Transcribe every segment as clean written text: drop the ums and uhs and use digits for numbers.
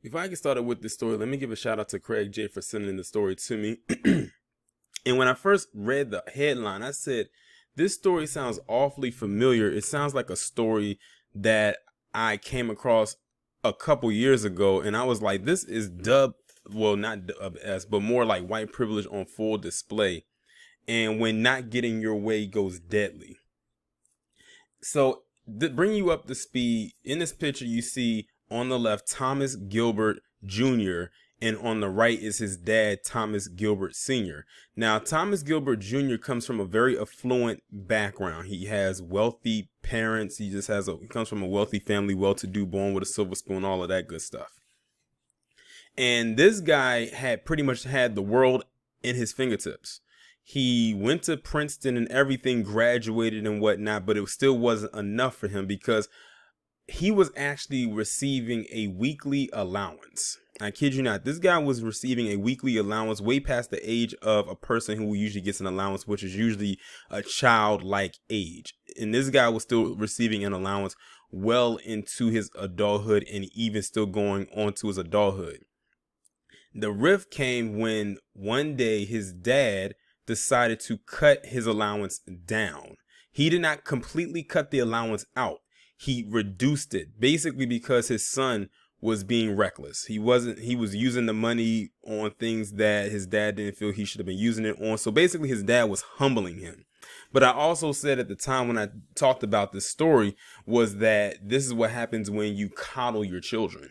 Before I get started with this story, let me give a shout out to Craig J for sending the story to me. And when I first read the headline, I said, this story sounds awfully familiar. It sounds like a story that I came across a couple years ago. And I was like, this is well, not dub S, but more like white privilege on full display. And when not getting your way goes deadly. So, bring you up to speed, in this picture, you see on the left Thomas Gilbert Jr., and on the right is his dad, Thomas Gilbert Sr. Now, Thomas Gilbert Jr. comes from a very affluent background. He has wealthy parents. He comes from a wealthy family, well-to-do, born with a silver spoon, all of that good stuff. And this guy had pretty much had the world in his fingertips. He went to Princeton and everything, graduated and whatnot, but it still wasn't enough for him because he was actually receiving a weekly allowance. I kid you not, this guy was receiving a weekly allowance way past the age of a person who usually gets an allowance, which is usually a childlike age. And this guy was still receiving an allowance well into his adulthood and even still going on to his adulthood. The rift came when one day his dad decided to cut his allowance down. He did not completely cut the allowance out. He reduced it, basically because his son was being reckless. He was using the money on things that his dad didn't feel he should have been using it on. So basically his dad was humbling him. But I also said at the time when I talked about this story was that this is what happens when you coddle your children,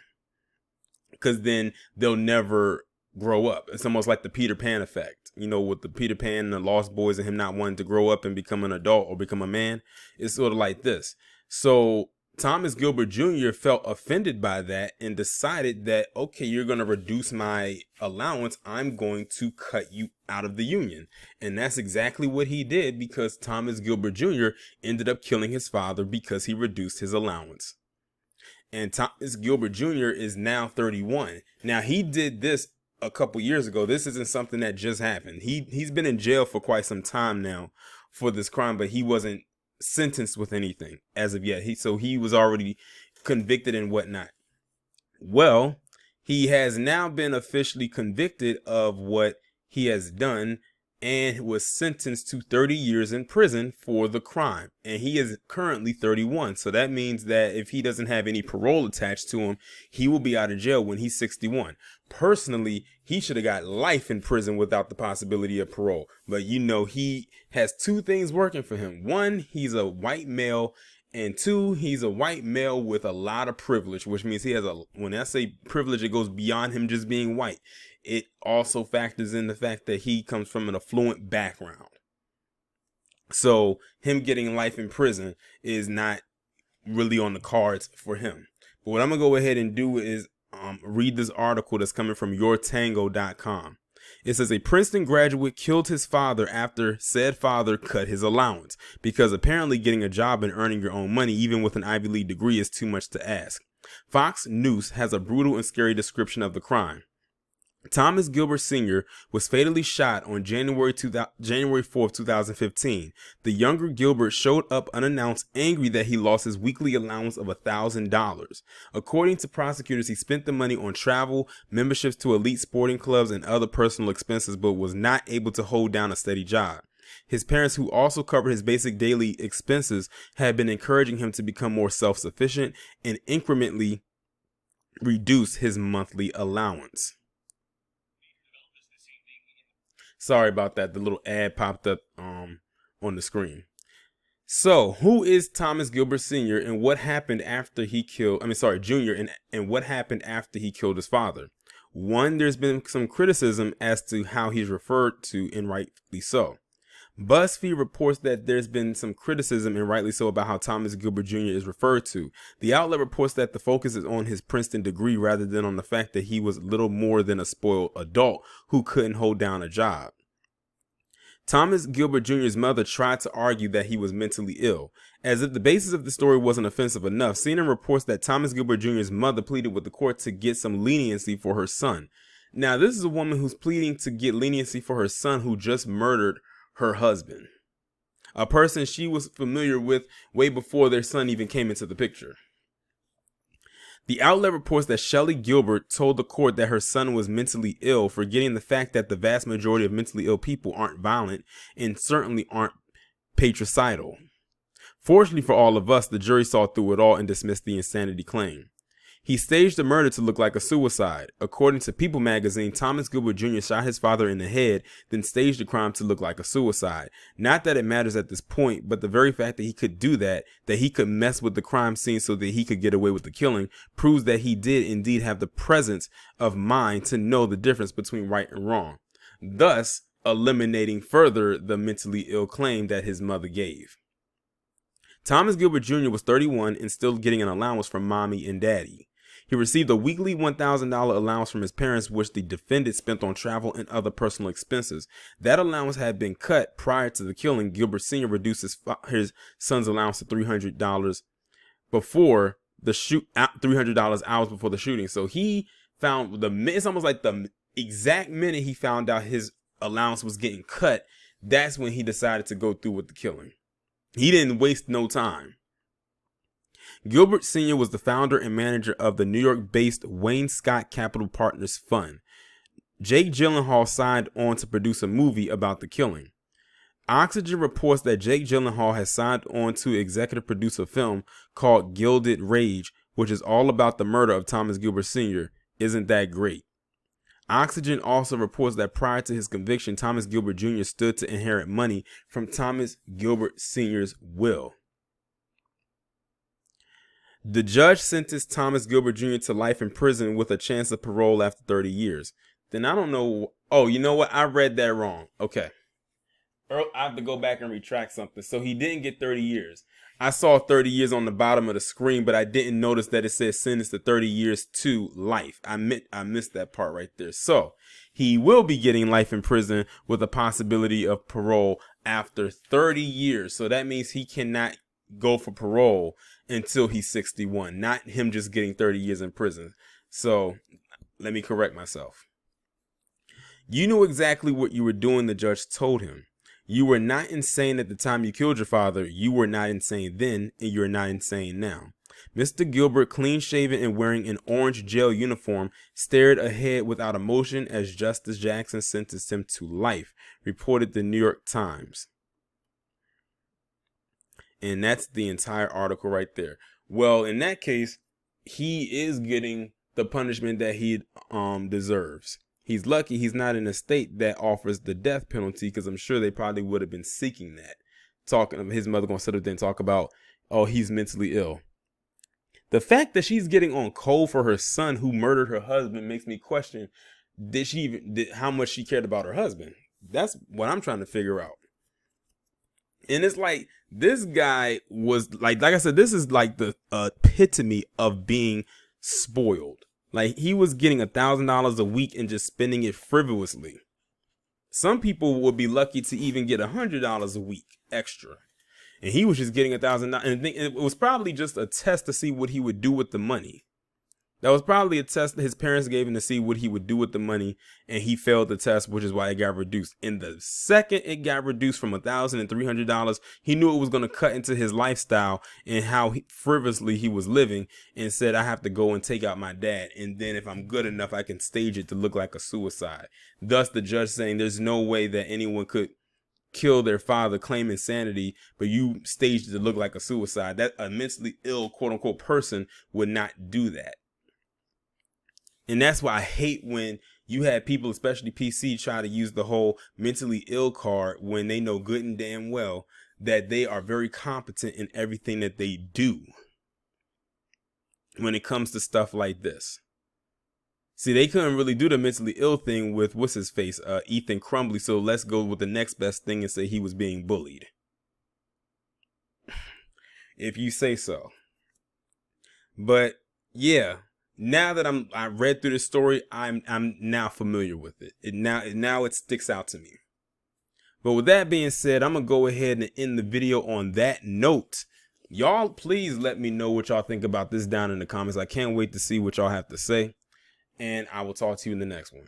because then they'll never grow up. It's almost like the Peter Pan effect, with the Peter Pan and the Lost Boys and him not wanting to grow up and become an adult or become a man. It's sort of like this. So Thomas Gilbert Jr. felt offended by that and decided that, okay, you're going to reduce my allowance. I'm going to cut you out of the union. And that's exactly what he did, because Thomas Gilbert Jr. ended up killing his father because he reduced his allowance. And Thomas Gilbert Jr. is now 31. Now, he did this a couple years ago. This isn't something that just happened. He's been in jail for quite some time now for this crime, but he wasn't sentenced with anything as of yet. So he was already convicted and whatnot. Well, he has now been officially convicted of what he has done and was sentenced to 30 years in prison for the crime. And he is currently 31. So that means that if he doesn't have any parole attached to him, he will be out of jail when he's 61. Personally, he should have got life in prison without the possibility of parole. But he has two things working for him. One, he's a white male. And two, he's a white male with a lot of privilege, which means when I say privilege, it goes beyond him just being white. It also factors in the fact that he comes from an affluent background. So him getting life in prison is not really on the cards for him. But what I'm going to go ahead and do is read this article that's coming from yourtango.com. It says a Princeton graduate killed his father after said father cut his allowance, because apparently getting a job and earning your own money, even with an Ivy League degree, is too much to ask. Fox News has a brutal and scary description of the crime. Thomas Gilbert Sr. was fatally shot on January 4th, 2015. The younger Gilbert showed up unannounced, angry that he lost his weekly allowance of $1,000. According to prosecutors, he spent the money on travel, memberships to elite sporting clubs, and other personal expenses, but was not able to hold down a steady job. His parents, who also covered his basic daily expenses, had been encouraging him to become more self-sufficient and incrementally reduce his monthly allowance. Sorry about that. The little ad popped up on the screen. So, who is Thomas Gilbert Sr. and what happened after he killed, Jr. and what happened after he killed his father? One, there's been some criticism as to how he's referred to, and rightly so. BuzzFeed reports that there's been some criticism, and rightly so, about how Thomas Gilbert Jr. is referred to. The outlet reports that the focus is on his Princeton degree rather than on the fact that he was little more than a spoiled adult who couldn't hold down a job. Thomas Gilbert Jr.'s mother tried to argue that he was mentally ill. As if the basis of the story wasn't offensive enough, CNN reports that Thomas Gilbert Jr.'s mother pleaded with the court to get some leniency for her son. Now, this is a woman who's pleading to get leniency for her son who just murdered her husband, a person she was familiar with way before their son even came into the picture. The outlet reports that Shelley Gilbert told the court that her son was mentally ill, forgetting the fact that the vast majority of mentally ill people aren't violent and certainly aren't patricidal. Fortunately for all of us, the jury saw through it all and dismissed the insanity claim. He staged the murder to look like a suicide. According to People magazine, Thomas Gilbert Jr. shot his father in the head, then staged the crime to look like a suicide. Not that it matters at this point, but the very fact that he could do that he could mess with the crime scene so that he could get away with the killing, proves that he did indeed have the presence of mind to know the difference between right and wrong, thus eliminating further the mentally ill claim that his mother gave. Thomas Gilbert Jr. was 31 and still getting an allowance from mommy and daddy. He received a weekly $1,000 allowance from his parents, which the defendant spent on travel and other personal expenses. That allowance had been cut prior to the killing. Gilbert Sr. reduced his son's allowance to $300 before the $300 hours before the shooting. So he found it's almost like the exact minute he found out his allowance was getting cut, that's when he decided to go through with the killing. He didn't waste no time. Gilbert Sr. was the founder and manager of the New York-based Wayne Scott Capital Partners Fund. Jake Gyllenhaal signed on to produce a movie about the killing. Oxygen reports that Jake Gyllenhaal has signed on to executive produce a film called Gilded Rage, which is all about the murder of Thomas Gilbert Sr. Isn't that great? Oxygen also reports that prior to his conviction, Thomas Gilbert Jr. stood to inherit money from Thomas Gilbert Sr.'s will. The judge sentenced Thomas Gilbert Jr. to life in prison with a chance of parole after 30 years. Then I don't know. Oh, you know what? I read that wrong. Okay. I have to go back and retract something. So he didn't get 30 years. I saw 30 years on the bottom of the screen, but I didn't notice that it said sentenced to 30 years to life. I missed that part right there. So he will be getting life in prison with a possibility of parole after 30 years. So that means he cannot go for parole until he's 61, not him just getting 30 years in prison. So let me correct myself. You knew exactly what you were doing, the judge told him. You were not insane at the time you killed your father. You were not insane then, and you're not insane now. Mr. Gilbert, clean-shaven and wearing an orange jail uniform, stared ahead without emotion as Justice Jackson sentenced him to life, reported the New York Times. And that's the entire article right there. Well, in that case, he is getting the punishment that he deserves. He's lucky he's not in a state that offers the death penalty, because I'm sure they probably would have been seeking that. His mother gonna sit up there and talk about, oh, he's mentally ill. The fact that she's getting on cold for her son who murdered her husband makes me question, how much she cared about her husband? That's what I'm trying to figure out. And it's like, this guy was like I said, this is like the epitome of being spoiled. Like, he was getting $1,000 a week and just spending it frivolously. Some people would be lucky to even get $100 a week extra. And he was just getting $1,000. And it was probably just a test to see what he would do with the money. That was probably a test that his parents gave him to see what he would do with the money. And he failed the test, which is why it got reduced. And the second it got reduced from $1,300, he knew it was going to cut into his lifestyle and how frivolously he was living, and said, I have to go and take out my dad. And then if I'm good enough, I can stage it to look like a suicide. Thus, the judge saying there's no way that anyone could kill their father, claim insanity, but you staged it to look like a suicide. That a mentally ill, quote unquote, person would not do that. And that's why I hate when you have people, especially PC, try to use the whole mentally ill card when they know good and damn well that they are very competent in everything that they do when it comes to stuff like this. See, they couldn't really do the mentally ill thing with, what's his face, Ethan Crumbly, so let's go with the next best thing and say he was being bullied. If you say so. But, yeah. Now that I read through the story, I'm now familiar with it. Now it sticks out to me. But with that being said, I'm gonna go ahead and end the video on that note. Y'all, please let me know what y'all think about this down in the comments. I can't wait to see what y'all have to say, and I will talk to you in the next one.